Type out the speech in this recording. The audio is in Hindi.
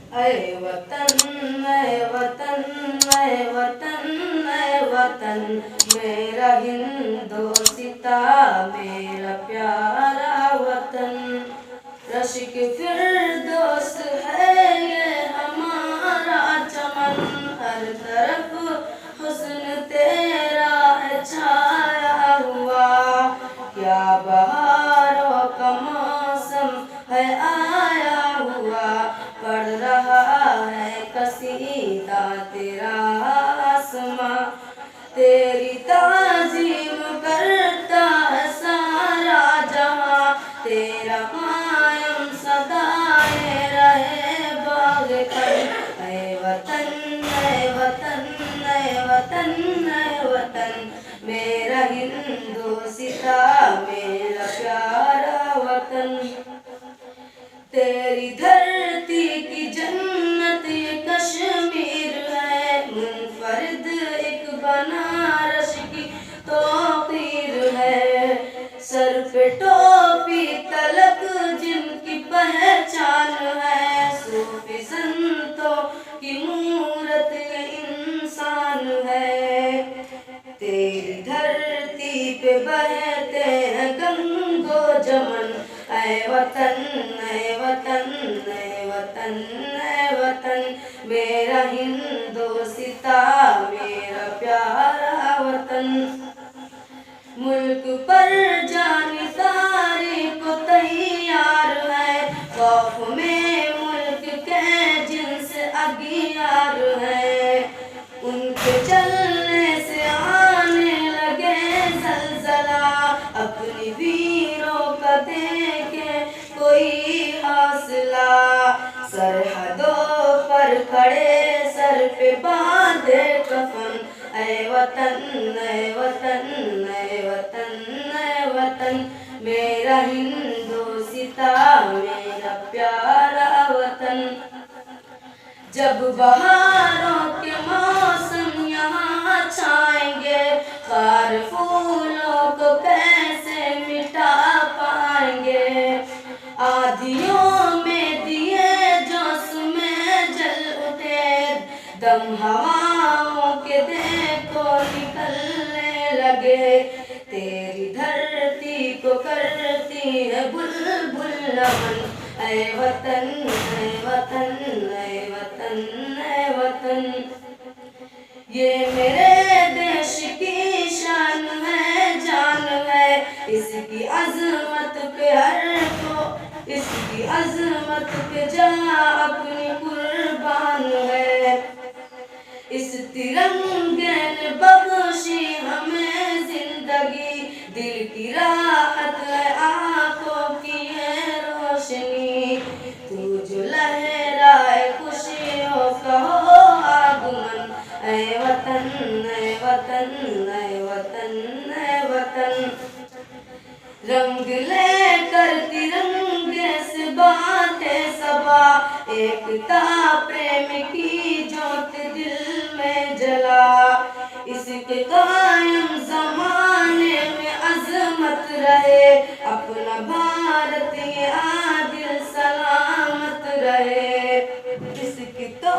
ऐ वतन, ऐ वतन, ऐ वतन, ऐ वतन, मेरा हिंदोसिता, मेरा प्यारा वतन। रश्क फिरदौस है ये हमारा चमन, हर तरफ हुस्न तेरा है छाया हुआ। क्या बहारों का मौसम है आया हुआ, पढ़ रहा है कसीदा तेरा आसमां। तेरी ताज़ीम करता है सारा जहां, तेरा कायम सदाए रहे बाग़-ए-फन। ऐ वतन, ऐ वतन, ऐ वतन, ऐ वतन, मेरा हिंदोसिता, मेरा प्यारा वतन। तेरी धरती की जन्नत ये कश्मीर है, मुनफरिद एक बनारस की तौकीर है। सर पे टोपी तलक जिनकी पहचान है, सूफी संतों की मूरत ये इंसान है। तेरी धरती पे बहते हैं गंगो जमन, ऐ वतन, ऐ वतन, ऐ वतन, ऐ वतन, मेरा हिंदोसिता, मेरा प्यारा वतन। मुल्क पर जानिसारी को तैयार है, खौफ में मुल्क के जिनसे अगियार है। उनके चलने से आने लगे जलजला, अपनी वीरों का देखे कोई हौसला। सरहदों पर खड़े सर पे बांधे कफन, ऐ वतन, ऐ वतन, ऐ वतन, ऐ वतन, मेरा हिंदोसिता, मेरा प्यारा वतन। जब बहारों के मौसम यहाँ छाएंगे, खार फूलों को कैसे मिटा पाएंगे। आँधियों में दिए जोश में जल उठे, दम हवाओं के देखो निकलने लगे। तेरी धरती को करती है बुलबुल नमन, ऐ वतन, ऐ वतन, ऐ वतन, ऐ वतन। ये मेरे देश की शान है, जान है, इसकी अजमत पे हर को, इसकी अजमत पे जहाँ अपनी कुर्बान है। इस तिरंगे ने बख्शी हमें जिंदगी, दिल की राहत है आंखों की है रोशनी। तू जो लहराए खुशियों का हो आगमन, ऐ वतन, ऐ वतन, ऐ वतन, ऐ वतन। रंग लेकर तिरंगे से बांधे सबा, एकता प्रेम की ज्योत दिल में जला। इसके कायम जमाने में अजमत रहे, अपना भारत ये आदिल सलामत रहे। इसकी तो